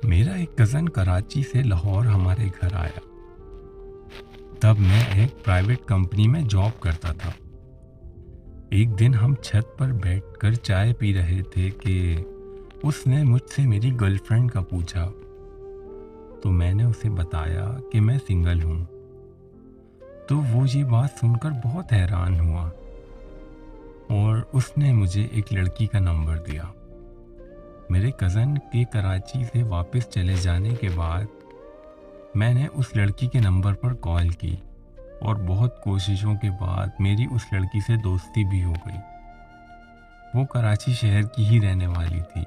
मेरा एक कज़न कराची से लाहौर हमारे घर आया। तब मैं एक प्राइवेट कंपनी में जॉब करता था। एक दिन हम छत पर बैठकर चाय पी रहे थे कि उसने मुझसे मेरी गर्लफ्रेंड का पूछा। तो मैंने उसे बताया कि मैं सिंगल हूँ। तो वो ये बात सुनकर बहुत हैरान हुआ और उसने मुझे एक लड़की का नंबर दिया। मेरे कज़न के कराची से वापस चले जाने के बाद मैंने उस लड़की के नंबर पर कॉल की और बहुत कोशिशों के बाद मेरी उस लड़की से दोस्ती भी हो गई। वो कराची शहर की ही रहने वाली थी।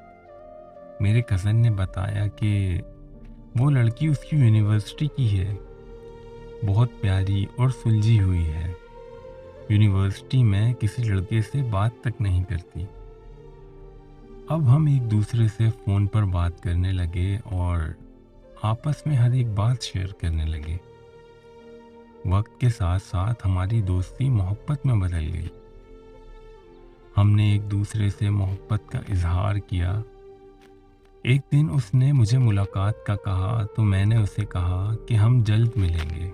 मेरे कज़न ने बताया कि वो लड़की उसकी यूनिवर्सिटी की है, बहुत प्यारी और सुलझी हुई है। यूनिवर्सिटी में किसी लड़के से बात तक नहीं करती। अब हम एक दूसरे से फ़ोन पर बात करने लगे और आपस में हर एक बात शेयर करने लगे। वक्त के साथ साथ हमारी दोस्ती मोहब्बत में बदल गई। हमने एक दूसरे से मोहब्बत का इजहार किया। एक दिन उसने मुझे मुलाकात का कहा तो मैंने उसे कहा कि हम जल्द मिलेंगे।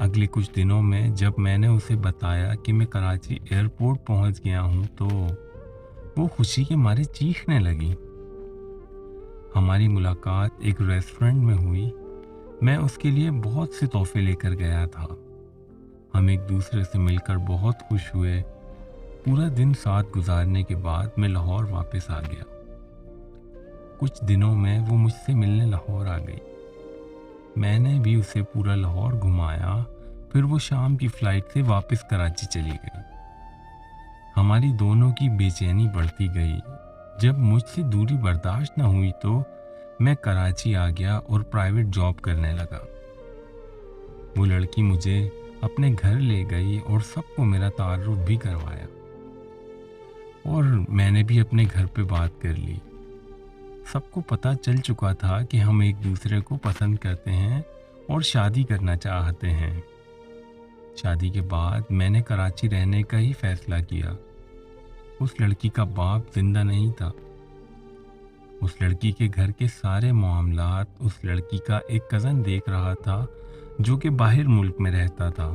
अगले कुछ दिनों में जब मैंने उसे बताया कि मैं कराची एयरपोर्ट पहुंच गया हूं तो वो खुशी के मारे चीखने लगी। हमारी मुलाकात एक रेस्टोरेंट में हुई। मैं उसके लिए बहुत से तोहफे लेकर गया था। हम एक दूसरे से मिलकर बहुत खुश हुए। पूरा दिन साथ गुजारने के बाद मैं लाहौर वापस आ गया। कुछ दिनों में वो मुझसे मिलने लाहौर आ गई। मैंने भी उसे पूरा लाहौर घुमाया। फिर वो शाम की फ़्लाइट से वापस कराची चली गई। हमारी दोनों की बेचैनी बढ़ती गई। जब मुझसे दूरी बर्दाश्त न हुई तो मैं कराची आ गया और प्राइवेट जॉब करने लगा। वो लड़की मुझे अपने घर ले गई और सबको मेरा तारुफ भी करवाया और मैंने भी अपने घर पे बात कर ली। सबको पता चल चुका था कि हम एक दूसरे को पसंद करते हैं और शादी करना चाहते हैं। शादी के बाद मैंने कराची रहने का ही फैसला किया। उस लड़की का बाप जिंदा नहीं था। उस लड़की के घर के सारे मामलात उस लड़की का एक कज़न देख रहा था जो कि बाहर मुल्क में रहता था।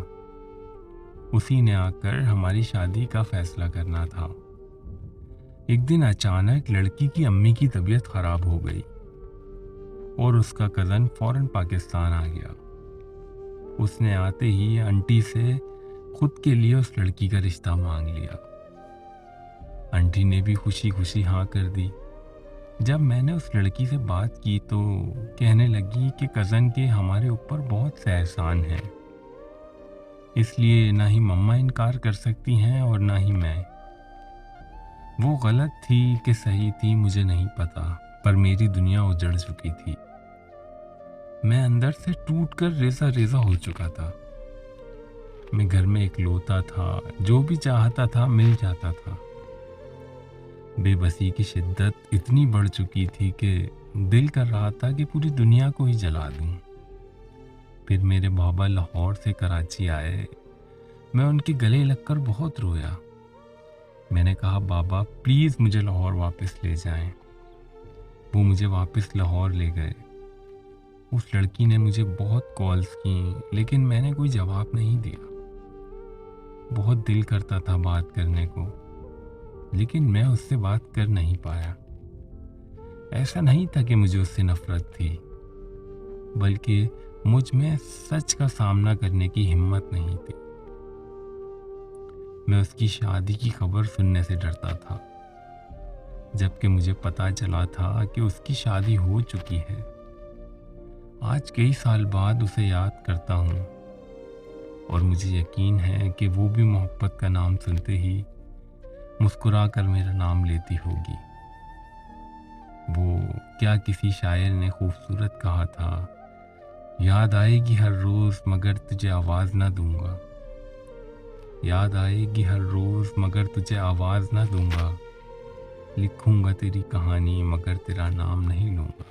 उसी ने आकर हमारी शादी का फैसला करना था। एक दिन अचानक लड़की की अम्मी की तबीयत ख़राब हो गई और उसका कज़न फ़ौरन पाकिस्तान आ गया। उसने आते ही आंटी से खुद के लिए उस लड़की का रिश्ता मांग लिया। आंटी ने भी खुशी खुशी हाँ कर दी। जब मैंने उस लड़की से बात की तो कहने लगी कि कज़न के हमारे ऊपर बहुत से एहसान हैं, इसलिए ना ही मम्मा इनकार कर सकती हैं और ना ही मैं। वो गलत थी कि सही थी मुझे नहीं पता, पर मेरी दुनिया उजड़ चुकी थी। मैं अंदर से टूटकर रेजा रेजा हो चुका था। मैं घर में इकलौता था, जो भी चाहता था मिल जाता था। बेबसी की शिद्दत इतनी बढ़ चुकी थी कि दिल कर रहा था कि पूरी दुनिया को ही जला दूं। फिर मेरे बाबा लाहौर से कराची आए। मैं उनके गले लगकर बहुत रोया। मैंने कहा, बाबा प्लीज़ मुझे लाहौर वापस ले जाएं। वो मुझे वापस लाहौर ले गए। उस लड़की ने मुझे बहुत कॉल्स की लेकिन मैंने कोई जवाब नहीं दिया। बहुत दिल करता था बात करने को, लेकिन मैं उससे बात कर नहीं पाया। ऐसा नहीं था कि मुझे उससे नफरत थी, बल्कि मुझ में सच का सामना करने की हिम्मत नहीं थी। मैं उसकी शादी की खबर सुनने से डरता था, जबकि मुझे पता चला था कि उसकी शादी हो चुकी है। आज कई साल बाद उसे याद करता हूँ और मुझे यकीन है कि वो भी मोहब्बत का नाम सुनते ही मुस्कुरा कर मेरा नाम लेती होगी। वो क्या किसी शायर ने खूबसूरत कहा था, याद आएगी हर रोज़ मगर तुझे आवाज़ ना दूंगा। याद आएगी हर रोज़ मगर तुझे आवाज़ ना दूंगा। लिखूंगा तेरी कहानी मगर तेरा नाम नहीं लूँगा।